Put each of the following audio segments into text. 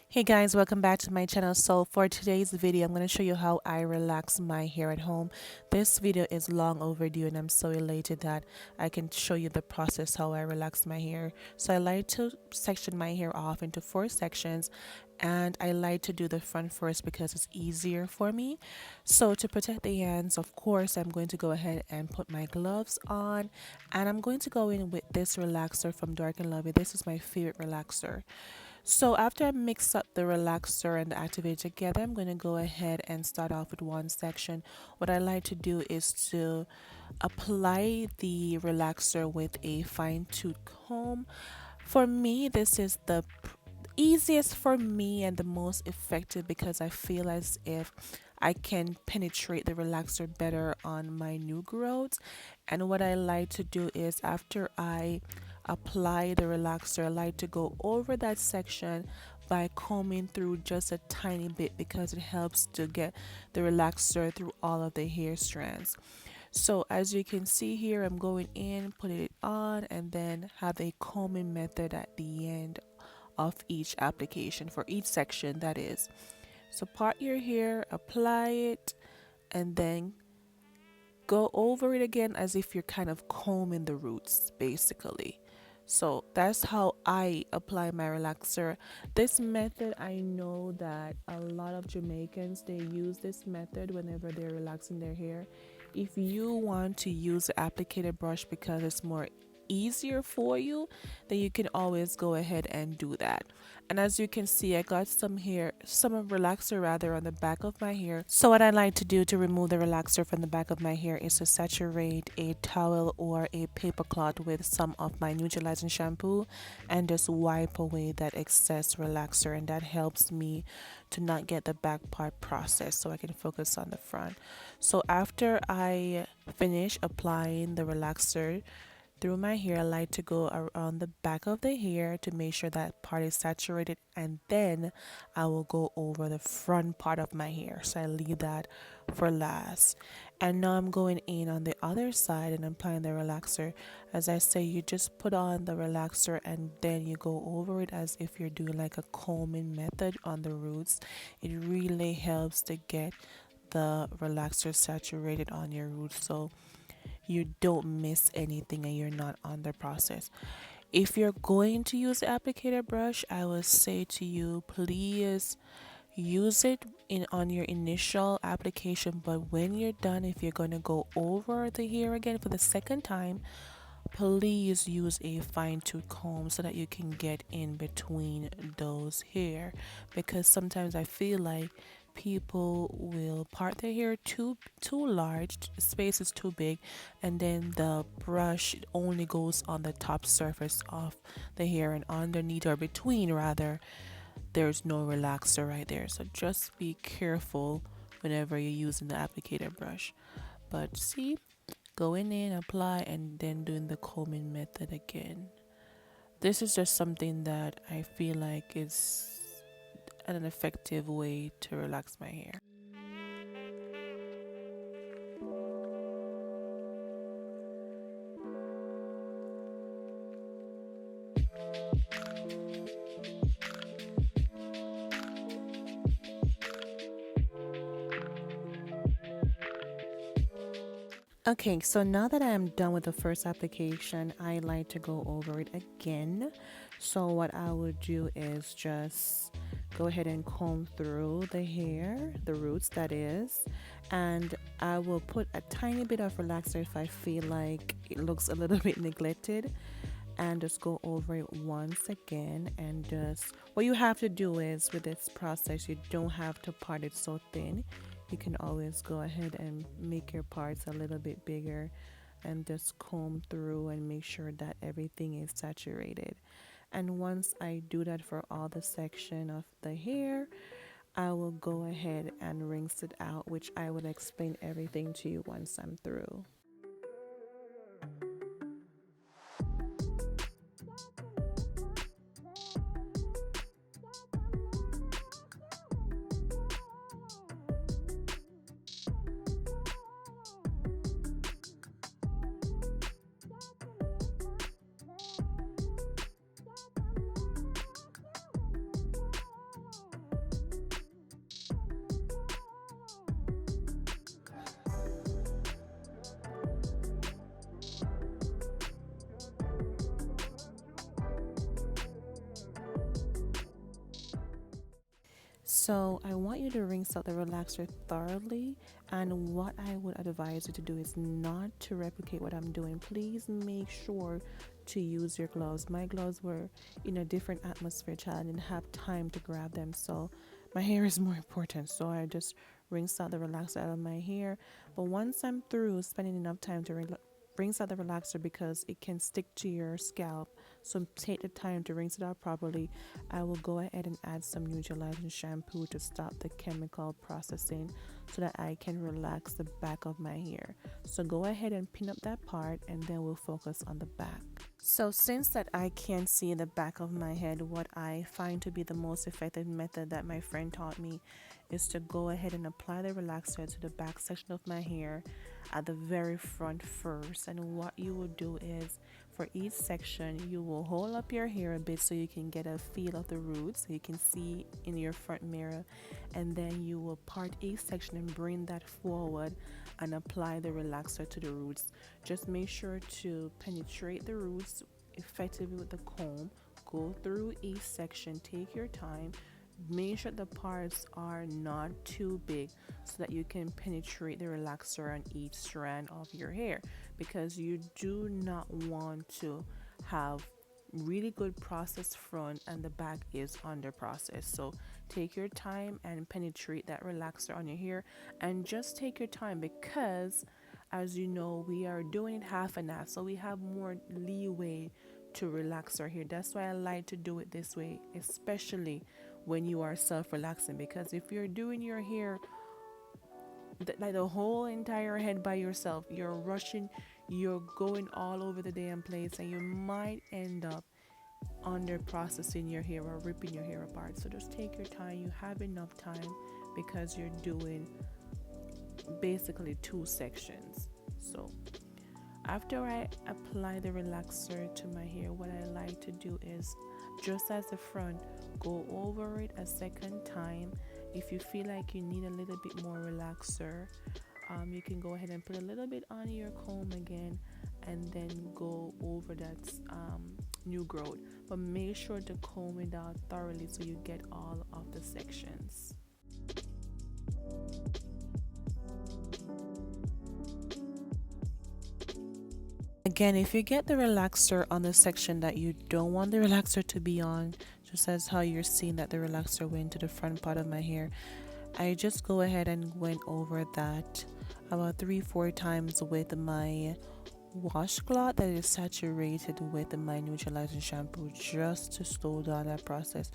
Hey guys, welcome back to my channel. So for today's video, I'm going to show you how I relax my hair at home. This video is long overdue and I'm so elated that I can show you the process how I relax my hair. So I like to section my hair off into 4 sections, and I like to do the front first because it's easier for me. So to protect the ends, of course, I'm going to go ahead and put my gloves on, and I'm going to go in with this relaxer from Dark and Lovely. This is my favorite relaxer. So after I mix up the relaxer and the activator together, I'm going to go ahead and start off with one section. What I like to do is to apply the relaxer with a fine tooth comb. For me, this is the easiest for me and the most effective because I feel as if I can penetrate the relaxer better on my new growths. And what I like to do is after I apply the relaxer, I like to go over that section by combing through just a tiny bit because it helps to get the relaxer through all of the hair strands. So as you can see here, I'm going in, putting it on, and then have a combing method at the end of each application for each section, that is. So part your hair, apply it, and then go over it again as if you're kind of combing the roots basically. So that's how I apply my relaxer. This method, I know that a lot of Jamaicans, they use this method whenever they're relaxing their hair. If you want to use the applicator brush because it's more easier for you, then you can always go ahead and do that. And as you can see, I got some relaxer rather on the back of my hair. So what I like to do to remove the relaxer from the back of my hair is to saturate a towel or a paper cloth with some of my neutralizing shampoo and just wipe away that excess relaxer, and that helps me to not get the back part processed so I can focus on the front. So after I finish applying the relaxer through my hair, I like to go around the back of the hair to make sure that part is saturated, and then I will go over the front part of my hair. So I leave that for last. And now I'm going in on the other side and applying the relaxer. As I say, you just put on the relaxer and then you go over it as if you're doing like a combing method on the roots. It really helps to get the relaxer saturated on your roots, so you don't miss anything and you're not on the process. If you're going to use the applicator brush, I will say to you, please use it in on your initial application, but when you're done, if you're going to go over the hair again for the second time, please use a fine tooth comb so that you can get in between those hair, because sometimes I feel like people will part their hair too large, the space is too big, and then the brush only goes on the top surface of the hair, and underneath, or between rather, there's no relaxer right there. So just be careful whenever you're using the applicator brush. But see, going in, apply, and then doing the combing method again. This is just something that I feel like is an effective way to relax my hair. Okay, so now that I'm done with the first application, I like to go over it again. So what I would do is just go ahead and comb through the hair, the roots that is, and I will put a tiny bit of relaxer if I feel like it looks a little bit neglected, and just go over it once again. And just what you have to do is, with this process, you don't have to part it so thin. You can always go ahead and make your parts a little bit bigger and just comb through and make sure that everything is saturated. And once I do that for all the section of the hair, I will go ahead and rinse it out, which I will explain everything to you once I'm through. So I want you to rinse out the relaxer thoroughly, and what I would advise you to do is not to replicate what I'm doing. Please make sure to use your gloves. My gloves were in a different atmosphere, child. I didn't have time to grab them, so my hair is more important. So I just rinse out the relaxer out of my hair. But once I'm through spending enough time to rinse out the relaxer because it can stick to your scalp, so take the time to rinse it out properly. I will go ahead and add some neutralizing shampoo to stop the chemical processing so that I can relax the back of my hair. So go ahead and pin up that part, and then we'll focus on the back. So since that I can't see the back of my head, what I find to be the most effective method that my friend taught me is to go ahead and apply the relaxer to the back section of my hair at the very front first. And what you will do is, for each section, you will hold up your hair a bit so you can get a feel of the roots, so you can see in your front mirror, and then you will part each section and bring that forward and apply the relaxer to the roots. Just make sure to penetrate the roots effectively with the comb. Go through each section, take your time, make sure the parts are not too big so that you can penetrate the relaxer on each strand of your hair, because you do not want to have really good processed front and the back is under processed. So take your time and penetrate that relaxer on your hair, and just take your time because, as you know, we are doing it half and half, so we have more leeway to relax our hair. That's why I like to do it this way, especially when you are self-relaxing, because if you're doing your hair like the whole entire head by yourself, you're rushing, you're going all over the damn place, and you might end up under processing your hair or ripping your hair apart. So just take your time. You have enough time because you're doing basically two sections. So after I apply the relaxer to my hair, what I like to do is, just as the front, go over it a second time. If you feel like you need a little bit more relaxer, you can go ahead and put a little bit on your comb again, and then go over that new growth. But make sure to comb it out thoroughly so you get all of the sections. Again, if you get the relaxer on the section that you don't want the relaxer to be on, just as how you're seeing that the relaxer went to the front part of my hair, I just go ahead and went over that about 3-4 times with my washcloth that is saturated with my neutralizing shampoo, just to slow down that process.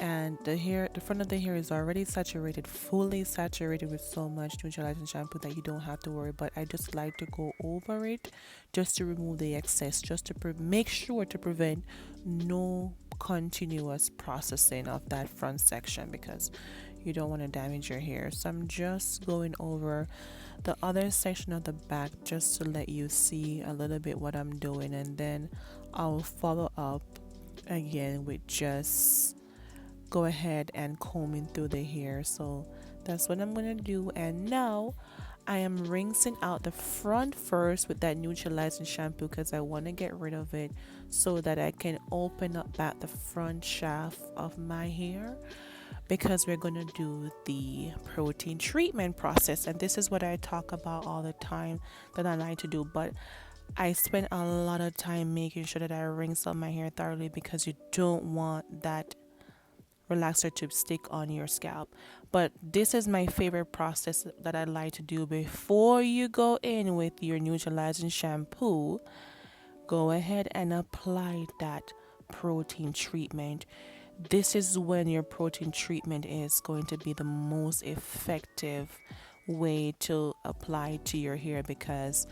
And the front of the hair is already saturated, fully saturated with so much neutralizing shampoo that you don't have to worry. But I just like to go over it just to remove the excess, just to make sure to prevent no continuous processing of that front section, because you don't want to damage your hair. So I'm just going over the other section of the back just to let you see a little bit what I'm doing, and then I'll follow up again with just go ahead and combing through the hair. So that's what I'm gonna do. And now I am rinsing out the front first with that neutralizing shampoo because I want to get rid of it so that I can open up back the front shaft of my hair, because we're going to do the protein treatment process. And this is what I talk about all the time that I like to do, but I spend a lot of time making sure that I rinse out my hair thoroughly, because you don't want that relaxer to stick on your scalp. But this is my favorite process that I like to do before you go in with your neutralizing shampoo. Go ahead and apply that protein treatment. This is when your protein treatment is going to be the most effective way to apply to your hair, because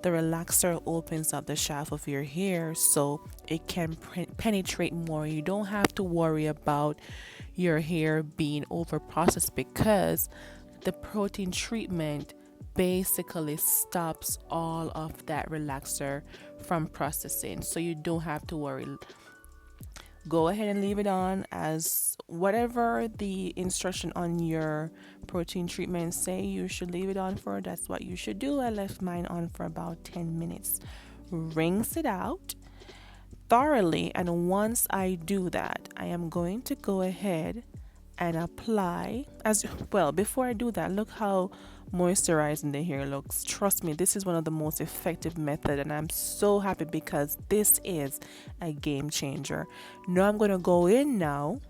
the relaxer opens up the shaft of your hair so it can penetrate more. You don't have to worry about your hair being over processed, because the protein treatment basically stops all of that relaxer from processing, so you don't have to worry. Go ahead and leave it on as whatever the instruction on your protein treatment say you should leave it on for. That's what you should do. I left mine on for about 10 minutes. Rinse it out thoroughly, and once I do that, I am going to go ahead and apply as well. Before I do that, look how moisturizing the hair looks. Trust me, this is one of the most effective method, and I'm so happy because this is a game changer. Now I'm going to go in now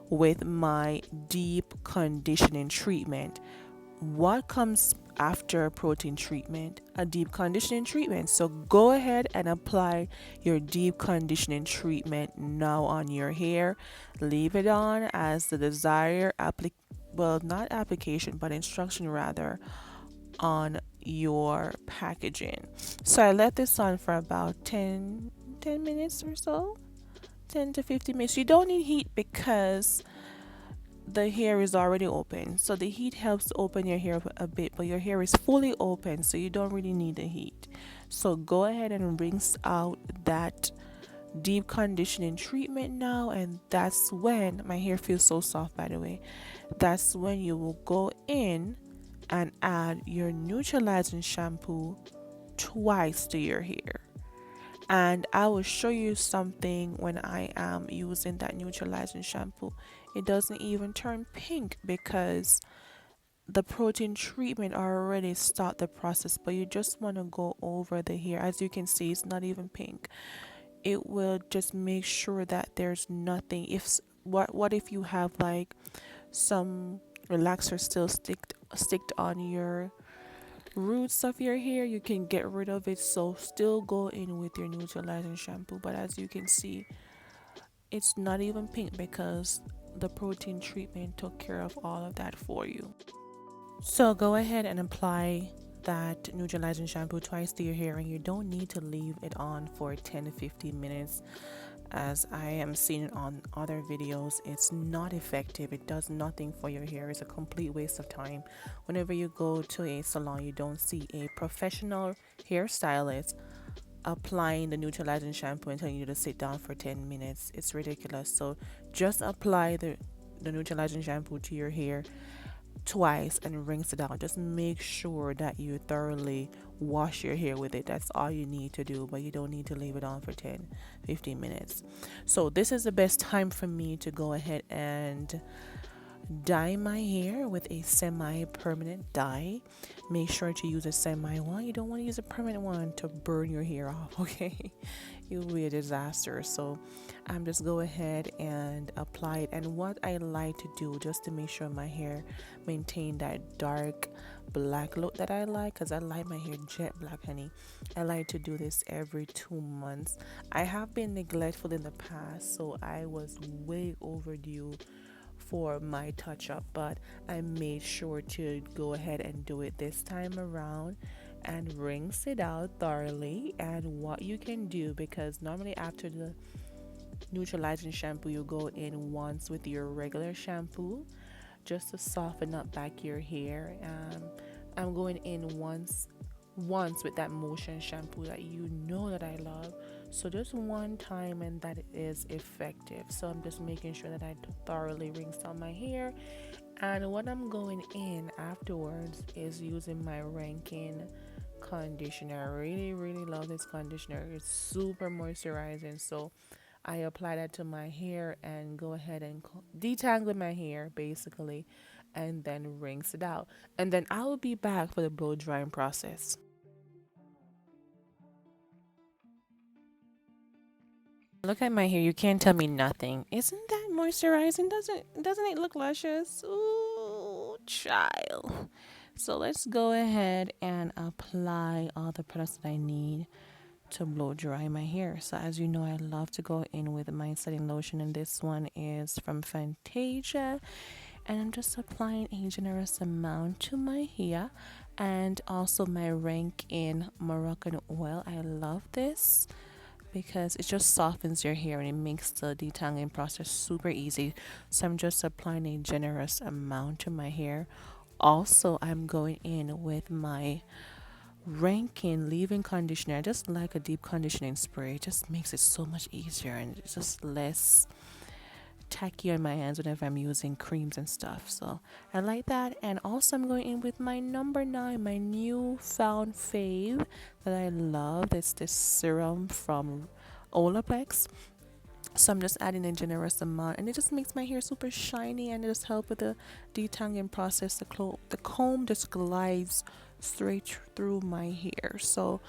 with my deep conditioning treatment. What comes after protein treatment? A deep conditioning treatment. So go ahead and apply your deep conditioning treatment now on your hair. Leave it on as the desired well, not application, but instruction rather, on your packaging. So I let this on for about 10 minutes or so. 10 to 15 minutes. You don't need heat because the hair is already open. So the heat helps to open your hair a bit, but your hair is fully open, so you don't really need the heat. So go ahead and rinse out that deep conditioning treatment now, and that's when my hair feels so soft, by the way. That's when you will go in and add your neutralizing shampoo twice to your hair. And I will show you something when I am using that neutralizing shampoo. It doesn't even turn pink because the protein treatment already start the process, but you just want to go over the hair. As you can see, it's not even pink. It will just make sure that there's nothing. If what if you have like some relaxer still sticked on your roots of your hair, you can get rid of it. So still go in with your neutralizing shampoo, but as you can see, it's not even pink because the protein treatment took care of all of that for you. So go ahead and apply that neutralizing shampoo twice to your hair, and you don't need to leave it on for 10 to 15 minutes as I am seeing on other videos. It's not effective. It does nothing for your hair. It's a complete waste of time. Whenever you go to a salon, you don't see a professional hairstylist applying the neutralizing shampoo and telling you to sit down for 10 minutes. It's ridiculous. So just apply the neutralizing shampoo to your hair twice and rinse it out. Just make sure that you thoroughly wash your hair with it. That's all you need to do, but you don't need to leave it on for 10-15 minutes. So this is the best time for me to go ahead and dye my hair with a semi-permanent dye. Make sure to use a semi one. You don't want to use a permanent one to burn your hair off, okay? It will be a disaster. So I'm just go ahead and apply it. And what I like to do just to make sure my hair maintain that dark black look that I like, because I like my hair jet black, honey. I like to do this every 2 months. I have been neglectful in the past, so I was way overdue for my touch up, but I made sure to go ahead and do it this time around and rinse it out thoroughly. And what you can do, because normally after the neutralizing shampoo you go in once with your regular shampoo just to soften up back your hair. I'm going in once with that motion shampoo that you know that I love. So just one time and that is effective. So I'm just making sure that I thoroughly rinse out my hair. And what I'm going in afterwards is using my Rankin conditioner. I really, really love this conditioner. It's super moisturizing. So I apply that to my hair and go ahead and detangle my hair basically, and then rinse it out. And then I will be back for the blow drying process. Look at my hair. You can't tell me nothing. Isn't that moisturizing? Doesn't it look luscious? Ooh, child. So let's go ahead and apply all the products that I need to blow dry my hair. So as you know, I love to go in with my setting lotion, and this one is from Fantasia, and I'm just applying a generous amount to my hair, and also my rank in Moroccan oil. I love this because it just softens your hair and it makes the detangling process super easy. So I'm just applying a generous amount to my hair. Also, I'm going in with my Rankin leave-in conditioner. I just like a deep conditioning spray. It just makes it so much easier and it's just less tacky on my hands whenever I'm using creams and stuff. So I like that. And also I'm going in with my number 9, my new found fave that I love. It's this serum from Olaplex. So I'm just adding a generous amount, and it just makes my hair super shiny, and it just help with the detangling process. The comb just glides straight through my hair. So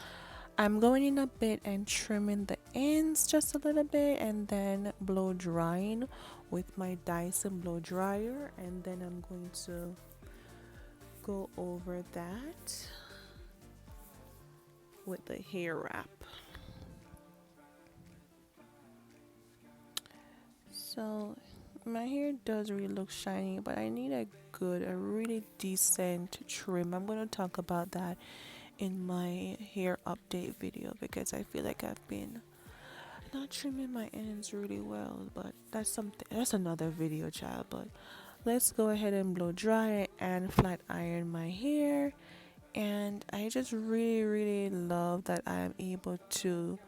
I'm going in a bit and trimming the ends just a little bit, and then blow drying with my Dyson blow dryer, and then I'm going to go over that with the hair wrap. So my hair does really look shiny, but I need a really decent trim. I'm going to talk about that in my hair update video, because I feel like I've been not trimming my ends really well, but that's another video, child. But let's go ahead and blow dry and flat iron my hair. And I just really love that I am able to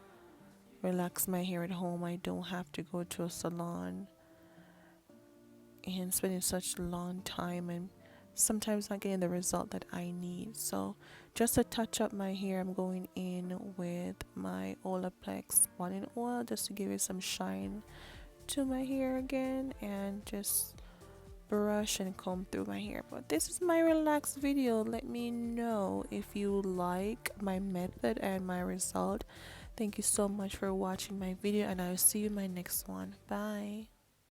relax my hair at home. I don't have to go to a salon and spending such a long time and sometimes not getting the result that I need. So just to touch up my hair, I'm going in with my Olaplex bonding oil just to give it some shine to my hair again, and just brush and comb through my hair. But this is my relaxed video. Let me know if you like my method and my result. Thank you so much for watching my video, and I'll see you in my next one. Bye.